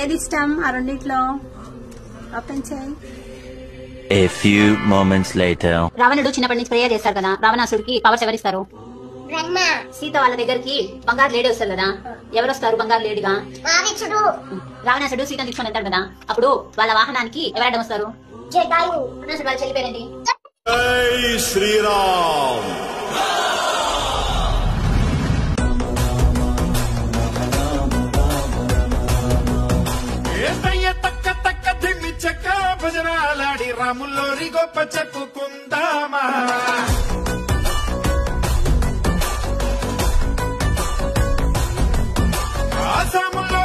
ఏది ఇష్టం ఆ రెండిట్లో? ఓపెన్ చేయి. A few moments later. రావణుడు చిన్నప్పటి నుంచి ప్రేయర్ చేస్తాడు కదా, రావణాసుడికి పవర్స్ ఎవరిస్తారు? సీత వాళ్ళ దగ్గరికి బంగారు లేడీ వస్తారు కదా, ఎవరు వస్తారు బంగారు లేడీగా? రావణాసుడు సీతను తీసుకొని వెళ్తాడు కదా, అప్పుడు వాళ్ళ వాహనానికి ఎవరడం వస్తారు? రావణాసుడు వాళ్ళ చెల్లిపోయారండి. జై శ్రీరామ్. తక్క తక్క దిమ్మి చెక్క భజనాలాడి రాముల్లోరి గొప్ప చెప్పుకుందామా. ఆసాముల్లో